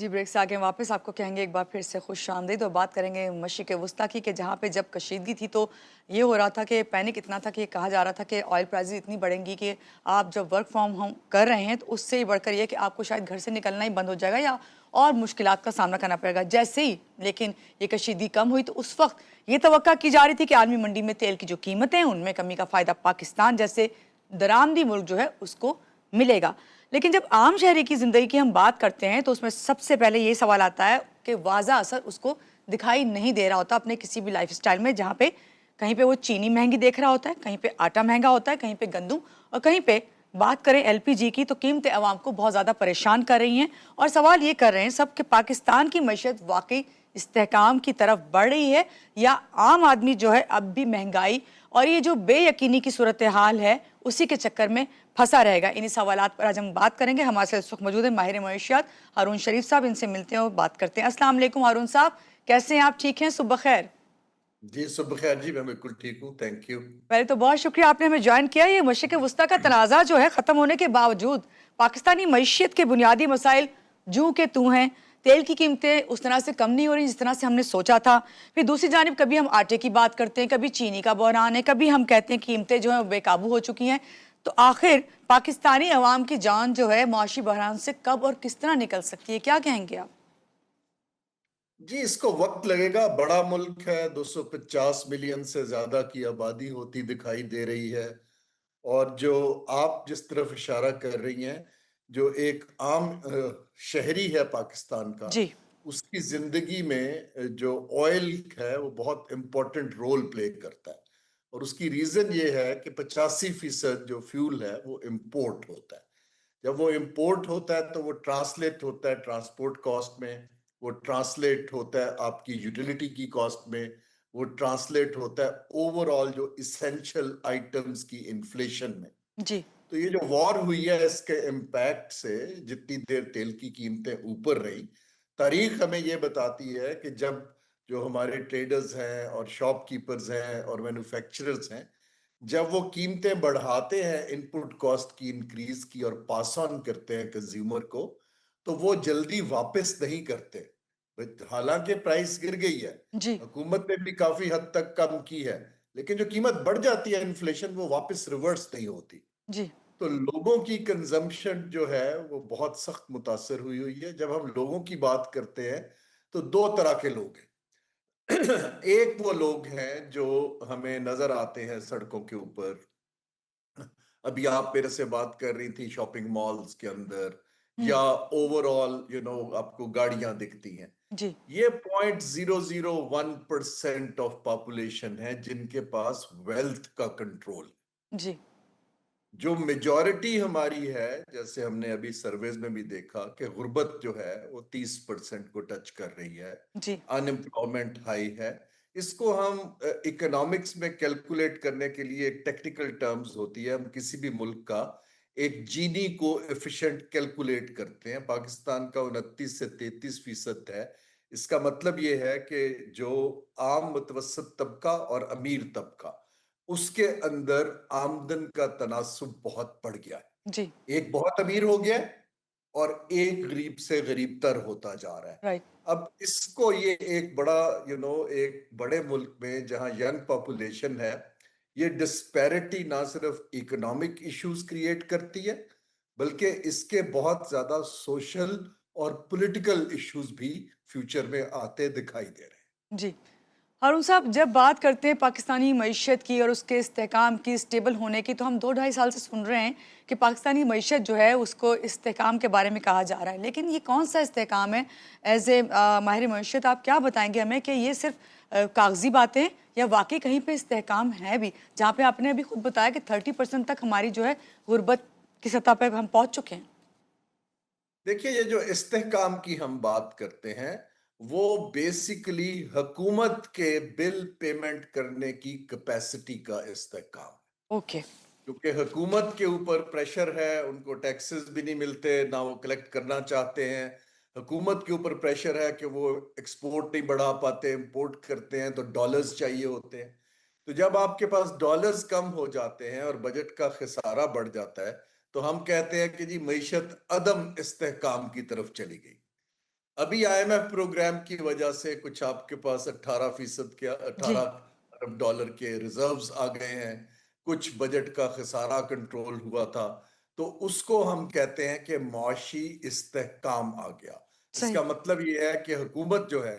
जी, break से आगे वापस आपको कहेंगे एक बार फिर से खुश-आमदीद और बात करेंगे मशरिक़ वस्ता की कि जहाँ पे जब कशीदगी थी तो ये हो रहा था कि पैनिक इतना था कि कहा जा रहा था कि ऑयल प्राइसेस इतनी बढ़ेंगी कि आप जब वर्क फ्रॉम होम कर रहे हैं तो उससे ही बढ़कर ये कि आपको शायद घर से निकलना ही बंद हो जाएगा या और मुश्किलात का सामना करना पड़ेगा। जैसे ही लेकिन ये कशीदगी कम हुई तो उस वक़्त ये तवक्का की जा रही थी कि आलमी मंडी में तेल की जो कीमतें हैं उनमें कमी का फ़ायदा पाकिस्तान जैसे दरामदी मुल्क जो है उसको मिलेगा। लेकिन जब आम शहरी की ज़िंदगी की हम बात करते हैं तो उसमें सबसे पहले ये सवाल आता है कि वाज़ा असर उसको दिखाई नहीं दे रहा होता अपने किसी भी लाइफ़स्टाइल में, जहाँ पे कहीं पे वो चीनी महंगी देख रहा होता है, कहीं पे आटा महंगा होता है, कहीं पे गंदम, और कहीं पे बात करें एलपीजी की तो कीमतें आवाम को बहुत ज़्यादा परेशान कर रही हैं। और सवाल ये कर रहे हैं सब कि पाकिस्तान की मईशत वाकई इस्तेहकाम की तरफ बढ़ रही है या आम आदमी जो है अब भी महंगाई और ये जो बेयकीनी की सूरत हाल है उसी के चक्कर में फंसा रहेगा। इन्हीं सवालात पर आज हम बात करेंगे। हमारे साथ इस वक्त मौजूद है माहिर मईशियात हारून शरीफ साहब, इनसे मिलते हैं और बात करते हैं। अस्सलाम वालेकुम हारून साहब, कैसे हैं आप? ठीक हैं? सुबह खैर। जी, सुबह खैर जी, मैं बिल्कुल ठीक हूँ, थैंक यू। पहले तो बहुत शुक्रिया आपने हमें ज्वाइन किया। ये मशरिक़ वस्ता का तनाज़ा जो है ख़त्म होने के बावजूद पाकिस्तानी मईशियत के बुनियादी मसाइल जूं के तू हैं। तेल की कीमतें उस तरह से कम नहीं हो रही जिस तरह से हमने सोचा था। फिर दूसरी जानिब कभी हम आटे की बात करते हैं, कभी चीनी का बहरान है, कभी हम कहते हैं कीमतें जो हैं बेकाबू हो चुकी हैं। तो आखिर पाकिस्तानी अवाम की जान जो है मुआशी बहरान से कब और किस तरह निकल सकती है, क्या कहेंगे आप? जी, इसको वक्त लगेगा। बड़ा मुल्क है, 250 मिलियन से ज्यादा की आबादी होती दिखाई दे रही है। और जो आप जिस तरफ इशारा कर रही हैं, जो एक आम शहरी है पाकिस्तान का, जी। उसकी जिंदगी में जो ऑयल है वो बहुत इंपॉर्टेंट रोल प्ले करता है। और उसकी रीजन ये है कि 85% जो फ्यूल है वो इंपोर्ट होता है। जब वो इंपोर्ट होता है तो वो ट्रांसलेट होता है ट्रांसपोर्ट कॉस्ट में, वो ट्रांसलेट होता है आपकी यूटिलिटी की कॉस्ट में, वो ट्रांसलेट होता है ओवरऑल जो इसेंशियल आइटम्स की इन्फ्लेशन में। जी। तो ये जो वॉर हुई है इसके इम्पैक्ट से जितनी देर तेल की कीमतें ऊपर रही, तारीख हमें ये बताती है कि जब जो हमारे ट्रेडर्स हैं और शॉपकीपर्स हैं और मैन्युफैक्चरर्स हैं, जब वो कीमतें बढ़ाते हैं इनपुट कॉस्ट की इंक्रीज की और पास ऑन करते हैं कंज्यूमर को, तो वो जल्दी वापस नहीं करते। हालांकि प्राइस गिर गई है, जी। हुकूमत ने भी काफी हद तक कम की है, लेकिन जो कीमत बढ़ जाती है इन्फ्लेशन, वो वापस रिवर्स नहीं होती। जी। तो लोगों की कंजम्पशन जो है वो बहुत सख्त मुतासर हुई हुई है। जब हम लोगों की बात करते हैं तो दो तरह के लोग हैं। एक वो लोग हैं जो हमें नजर आते हैं सड़कों के ऊपर। अभी आप मेरे से बात कर रही थी शॉपिंग मॉल्स के अंदर, हम्म। या ओवरऑल आपको गाड़ियां दिखती हैं। जी। ये 0.001% ऑफ पॉपुलेशन है जिनके पास वेल्थ का कंट्रोल। जी। जो मेजॉरिटी हमारी है, जैसे हमने अभी सर्वेज में भी देखा कि गुर्बत जो है वो 30% को टच कर रही है, जी। अनएम्प्लॉयमेंट हाई है। इसको हम इकोनॉमिक्स में कैलकुलेट करने के लिए एक टेक्निकल टर्म्स होती है, हम किसी भी मुल्क का एक जीनी को एफिशिएंट कैलकुलेट करते हैं। पाकिस्तान का 29 से 33% है। इसका मतलब ये है कि जो आम मुतवसत तबका और अमीर तबका, उसके अंदर आमदन का तनासुब बहुत बढ़ गया जी। है। एक बहुत अमीर हो गया है और एक गरीब से गरीब तर होता जा रहा है। राइट। अब इसको ये एक बड़ा एक बड़े मुल्क में जहां यंग पॉपुलेशन है, ये डिस्पैरिटी ना सिर्फ इकोनॉमिक इश्यूज क्रिएट करती है, बल्कि इसके बहुत ज्यादा सोशल और पॉलिटिकल इश्यूज भी फ्यूचर में आते दिखाई दे रहे हैं। जी। हारून साहब, जब बात करते हैं पाकिस्तानी मईशत की और उसके इस्तेहकाम की, स्टेबल होने की, तो हम 2 ढाई साल से सुन रहे हैं कि पाकिस्तानी मईशत जो है उसको इस्तेहकाम के बारे में कहा जा रहा है, लेकिन ये कौन सा इस्तेहकाम है? एज ए माहिर मईशत आप क्या बताएंगे हमें कि ये सिर्फ कागजी बातें हैं या वाकई कहीं पे इस्तेहकाम है भी, जहाँ पे आपने अभी खुद बताया कि 30% तक हमारी जो है गुर्बत की सतह पर हम पहुँच चुके हैं। देखिए, ये जो इस्तेहकाम की हम बात करते हैं, वो बेसिकली हुकूमत के बिल पेमेंट करने की कैपेसिटी का इस्तेहकाम है। ओके। क्योंकि हुकूमत के ऊपर प्रेशर है, उनको टैक्सेस भी नहीं मिलते, ना वो कलेक्ट करना चाहते हैं। हुकूमत के ऊपर प्रेशर है कि वो एक्सपोर्ट नहीं बढ़ा पाते, इंपोर्ट करते हैं तो डॉलर्स चाहिए होते हैं। तो जब आपके पास डॉलर्स कम हो जाते हैं और बजट का खसारा बढ़ जाता है, तो हम कहते हैं कि जी मईशत अदम इस्तेहकाम की तरफ चली गई। अभी IMF प्रोग्राम की वजह से कुछ आपके पास 18% के जी 18 अरब डॉलर के रिजर्व्स आ गए हैं, कुछ बजट का खसारा कंट्रोल हुआ था, तो उसको हम कहते हैं कि मुआशी इस्तेहकाम आ गया। सही इसका मतलब ये है कि हुकूमत जो है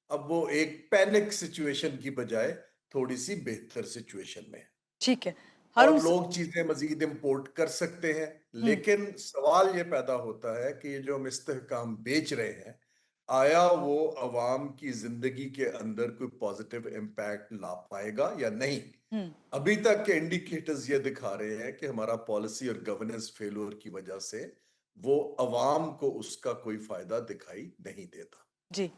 अब वो एक पैनिक सिचुएशन की बजाय थोड़ी सी बेहतर सिचुएशन में है ठीक है और हारून लोग चीजें मजीद इंपोर्ट कर सकते हैं। हम्म लेकिन सवाल ये पैदा होता है कि ये जो हम इस्तेहकाम बेच रहे हैं, आया वो अवाम की जिंदगी के अंदर कोई पॉजिटिव इम्पैक्ट ला पाएगा या नहीं। हम्म अभी तक के इंडिकेटर्स ये दिखा रहे हैं कि हमारा पॉलिसी और गवर्नेंस फेल्योर की वजह से वो अवाम को उसका कोई फायदा दिखाई नहीं देता। जी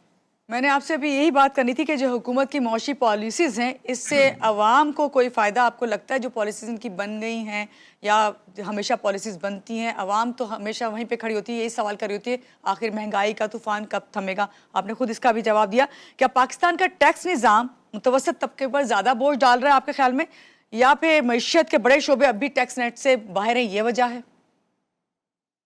मैंने आपसे अभी यही बात करनी थी कि जो हुकूमत की मौशी पॉलिसीज़ हैं इससे आवाम को कोई फ़ायदा आपको लगता है जो पॉलिसीज़ इनकी बन गई हैं या हमेशा पॉलिसीज़ बनती हैं आवाम तो हमेशा वहीं पे खड़ी होती है यही सवाल कर रही होती है आखिर महंगाई का तूफ़ान कब थमेगा। आपने खुद इसका भी जवाब दिया। क्या पाकिस्तान का टैक्स निज़ाम मुतवसत तबके पर ज़्यादा बोझ डाल रहा है आपके ख्याल में या फिर मईशत के बड़े शोबे अब भी टैक्स नेट से बाहर हैं ये वजह है?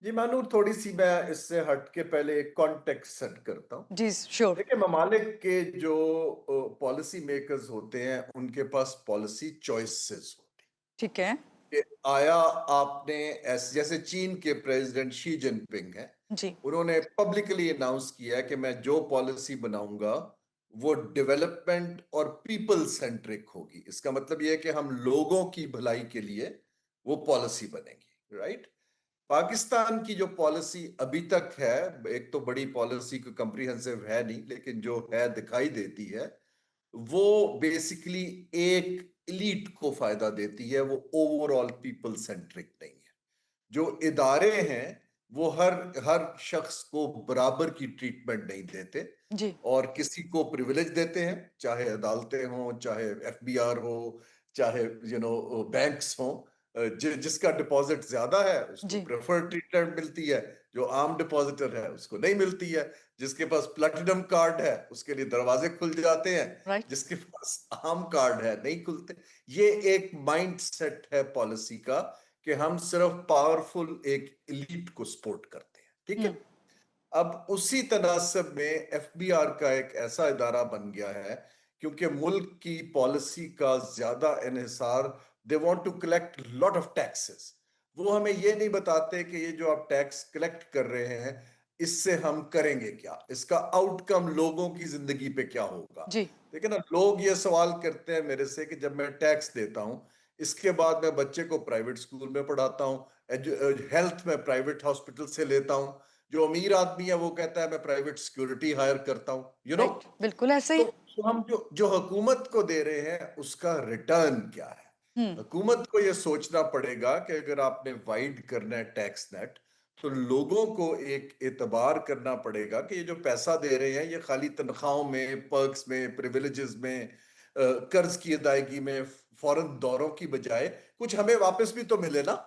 जी मानूर, थोड़ी सी मैं इससे हट के पहले एक कॉन्टेक्स्ट सेट करता हूँ। जी श्योर। देखिए, ममालिक के जो पॉलिसी मेकर्स होते हैं उनके पास पॉलिसी चॉइसेस होती ठीक है। हैं कि आया आपने जैसे चीन के प्रेसिडेंट शी जिनपिंग हैं, जी उन्होंने पब्लिकली अनाउंस किया है कि मैं जो पॉलिसी बनाऊंगा वो डेवलपमेंट और पीपल सेंट्रिक होगी। इसका मतलब ये है कि हम लोगों की भलाई के लिए वो पॉलिसी बनेगी, राइट। पाकिस्तान की जो पॉलिसी अभी तक है, एक तो बड़ी पॉलिसी को कम्प्रीहेंसिव है नहीं, लेकिन जो है दिखाई देती है वो बेसिकली एक इलीट को फायदा देती है, वो ओवरऑल पीपल सेंट्रिक नहीं है। जो इदारे हैं वो हर हर शख्स को बराबर की ट्रीटमेंट नहीं देते जी और किसी को प्रिविलेज देते हैं, चाहे अदालतें हों, चाहे FBI हो, चाहे बैंक्स हों। जिसका डिपॉजिट ज्यादा है उसको जी प्रेफर्ड ट्रीटमेंट मिलती है, जो आम डिपॉजिटर है उसको नहीं मिलती है। जिसके पास प्लैटिनम कार्ड है उसके लिए दरवाजे खुल जाते हैं, राइट। जिसके पास आम कार्ड है नहीं खुलते। ये एक माइंड सेट है पॉलिसी का कि हम सिर्फ पावरफुल एक एलीट को सपोर्ट करते हैं, ठीक है। अब उसी तनासब में FBI का एक ऐसा इदारा बन गया है, क्योंकि मुल्क की पॉलिसी का ज्यादा इन्हिसार, they want to collect lot of taxes. वो हमें ये नहीं बताते कि ये जो आप टैक्स कलेक्ट कर रहे हैं इससे हम करेंगे क्या, इसका आउटकम लोगों की जिंदगी पे क्या होगा। जी देखिए ना, लोग ये सवाल करते हैं मेरे से कि जब मैं टैक्स देता हूं, इसके बाद मैं बच्चे को प्राइवेट स्कूल में पढ़ाता हूँ, हेल्थ में प्राइवेट हॉस्पिटल से लेता हूँ। जो अमीर आदमी है वो कहता है मैं प्राइवेट सिक्योरिटी हायर करता हूँ, राइट बिल्कुल ऐसे ही। तो हम जो जो हुकूमत को दे रहे हैं उसका रिटर्न क्या है। हम्म हुकूमत को ये सोचना पड़ेगा कि अगर आपने वाइड करना है टैक्स नेट, तो लोगों को एक एतबार करना पड़ेगा कि ये जो पैसा दे रहे हैं ये खाली तनख्वाहों में, पर्क्स में, प्रिविलेजेस में, कर्ज की अदायगी में, फौरन दौरों की बजाय कुछ हमें वापस भी तो मिले ना।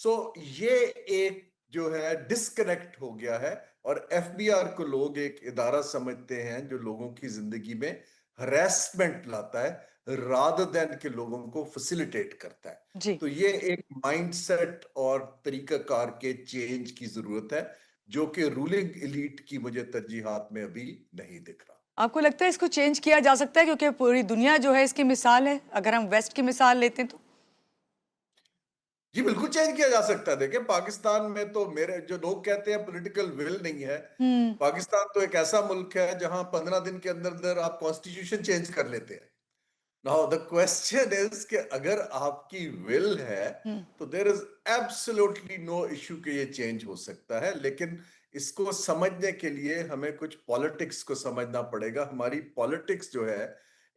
सो ये एक जो है डिस्कनेक्ट हो गया है और FBI को लोग एक इदारा समझते हैं जो लोगों की जिंदगी में हरेसमेंट लाता है रादर देन के लोगों को फैसिलिटेट करता है। जी तो ये एक माइंडसेट और तरीकाकार के चेंज की जरूरत है, जो कि रूलिंग एलीट की मुझे तरजीहात में अभी नहीं दिख रहा। आपको लगता है इसको चेंज किया जा सकता है क्योंकि पूरी दुनिया जो है इसकी मिसाल है अगर हम वेस्ट की मिसाल लेते हैं तो? जी बिल्कुल चेंज किया जा सकता है। देखिए, पाकिस्तान में तो मेरे जो लोग कहते हैं पॉलिटिकल विल नहीं है। हम्म पाकिस्तान तो एक ऐसा मुल्क है जहां 15 दिन के अंदर अंदर आप कॉन्स्टिट्यूशन चेंज कर लेते हैं। नाउ द क्वेश्चन इज कि अगर आपकी विल है हम्म तो there is absolutely no issue कि ये चेंज हो सकता है। लेकिन इसको समझने के लिए हमें कुछ पॉलिटिक्स को समझना पड़ेगा। हमारी पॉलिटिक्स जो है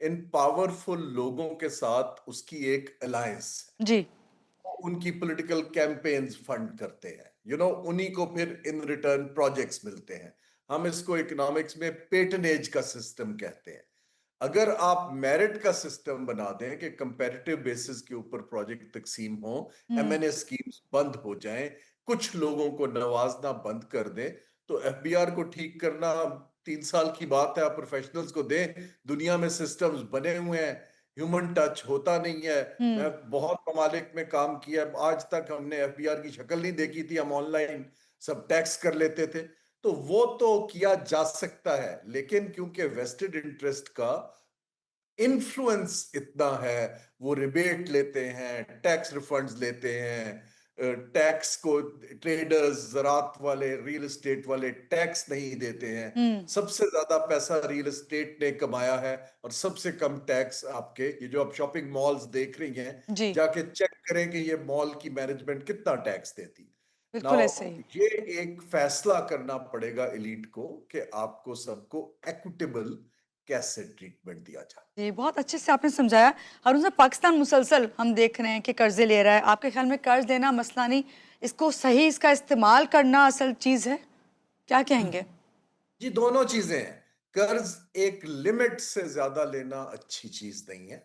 इन पावरफुल लोगों के साथ उसकी एक अलायंस है, जी उनकी पॉलिटिकल कैंपेन्स फंड करते हैं, उन्हीं को फिर इन रिटर्न प्रोजेक्ट्स मिलते हैं। हम इसको इकोनॉमिक्स में पेटनेज का सिस्टम कहते हैं। अगर आप मेरिट का सिस्टम बना दें कि कंपैरेटिव बेसिस के ऊपर प्रोजेक्ट तकसीम हो, हम्म M&A स्कीम्स बंद हो जाएं, कुछ लोगों को नवाजना बंद कर दें, तो FBI को ठीक करना 3 साल की बात है। आप प्रोफेशनल्स को दें, दुनिया में सिस्टम्स बने हुए हैं, ह्यूमन टच होता नहीं है। मैं हम्म बहुत ममालिक में काम किया, आज तक हमने FBI की शक्ल नहीं देखी थी, हम ऑनलाइन सब टैक्स कर लेते थे। تو وہ تو کیا جا سکتا ہے، لیکن کیونکہ ویسٹڈ انٹرسٹ کا انفلوئنس اتنا ہے، وہ ریبیٹ لیتے ہیں، ٹیکس ریفنڈز لیتے ہیں، ٹیکس کو ٹریڈرز، زراعت والے، ریل اسٹیٹ والے ٹیکس نہیں دیتے ہیں۔ سب سے زیادہ پیسہ ریل اسٹیٹ نے کمایا ہے اور سب سے کم ٹیکس آپ کے، یہ جو آپ شاپنگ مالز دیکھ رہی ہیں، جی جا کے چیک کریں کہ یہ مال کی مینجمنٹ کتنا ٹیکس دیتی۔ بالکل ناؤ ایسے ہی. یہ ایک فیصلہ کرنا پڑے گا ایلیٹ کو کہ آپ کو سب کو ایکوٹیبل کیسے ٹریٹمنٹ دیا جائے۔ جی بہت اچھے سے آپ نے سمجھایا. ہارون صاحب، پاکستان مسلسل ہم دیکھ رہے ہیں کہ قرضے لے رہا ہے. آپ کے خیال میں قرض لینا مسئلہ نہیں، اس کو صحیح اس کا استعمال کرنا اصل چیز ہے؟ کیا کہیں گے؟ جی دونوں چیزیں ہیں۔ قرض ایک لمٹ سے زیادہ لینا اچھی چیز نہیں ہے۔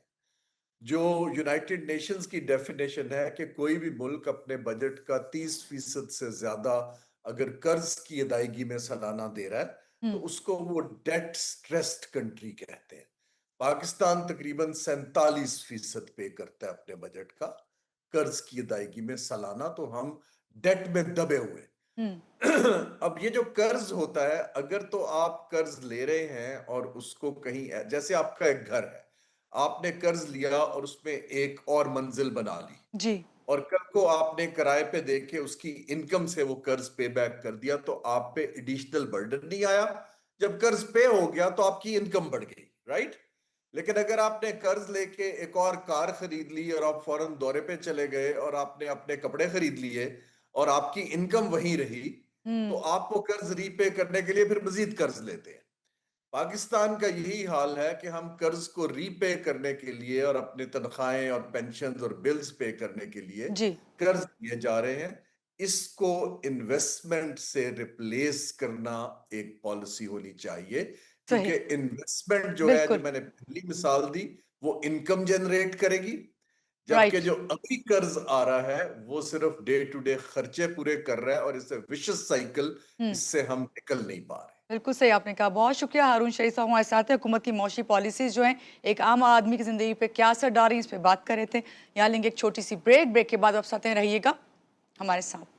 جو یونائٹڈ نیشنز کی ڈیفینیشن ہے کہ کوئی بھی ملک اپنے بجٹ کا 30% سے زیادہ اگر قرض کی ادائیگی میں سالانہ دے رہا ہے تو اس کو وہ ڈیٹ سٹریسڈ کنٹری کہتے ہیں۔ پاکستان تقریباً 47% پے کرتا ہے اپنے بجٹ کا قرض کی ادائیگی میں سالانہ، تو ہم ڈیٹ میں دبے ہوئے۔ اب یہ جو قرض ہوتا ہے، اگر تو آپ قرض لے رہے ہیں اور اس کو کہیں، جیسے آپ کا ایک گھر ہے، آپ نے قرض لیا اور اس میں ایک اور منزل بنا لی، جی اور کل کو آپ نے کرائے پہ دیکھ کے اس کی انکم سے وہ قرض پے بیک کر دیا، تو آپ پہ ایڈیشنل برڈن نہیں آیا۔ جب قرض پے ہو گیا تو آپ کی انکم بڑھ گئی، رائٹ؟ لیکن اگر آپ نے قرض لے کے ایک اور کار خرید لی اور آپ فوراً دورے پہ چلے گئے اور آپ نے اپنے کپڑے خرید لیے اور آپ کی انکم وہیں رہی، تو آپ کو قرض ری پے کرنے کے لیے پھر مزید قرض لیتے ہیں۔ پاکستان کا یہی حال ہے کہ ہم قرض کو ری پے کرنے کے لیے اور اپنے تنخواہیں اور پینشنز اور بلز پے کرنے کے لیے جی قرض لیے جا رہے ہیں۔ اس کو انویسٹمنٹ سے ریپلیس کرنا ایک پالیسی ہونی چاہیے، صحیح کیونکہ انویسٹمنٹ جو ہے، جو بالکل میں نے پہلی مثال دی، وہ انکم جنریٹ کرے گی، جبکہ رائٹ. جو ابھی قرض آ رہا ہے وہ صرف ڈے ٹو ڈے خرچے پورے کر رہا ہے، اور اس سے وشس سائیکل، اس سے ہم نکل نہیں پا رہے۔ بالکل صحیح آپ نے کہا. بہت شکریہ ہارون شریف صاحب، ہمارے ساتھ ہیں. حکومت کی معاشی پالیسیز جو ہیں ایک عام آدمی کی زندگی پہ کیا اثر ڈال رہی ہیں، اس پہ بات کر رہے تھے. یہاں لیں گے ایک چھوٹی سی بریک کے بعد آپ ساتھ رہیے گا ہمارے ساتھ.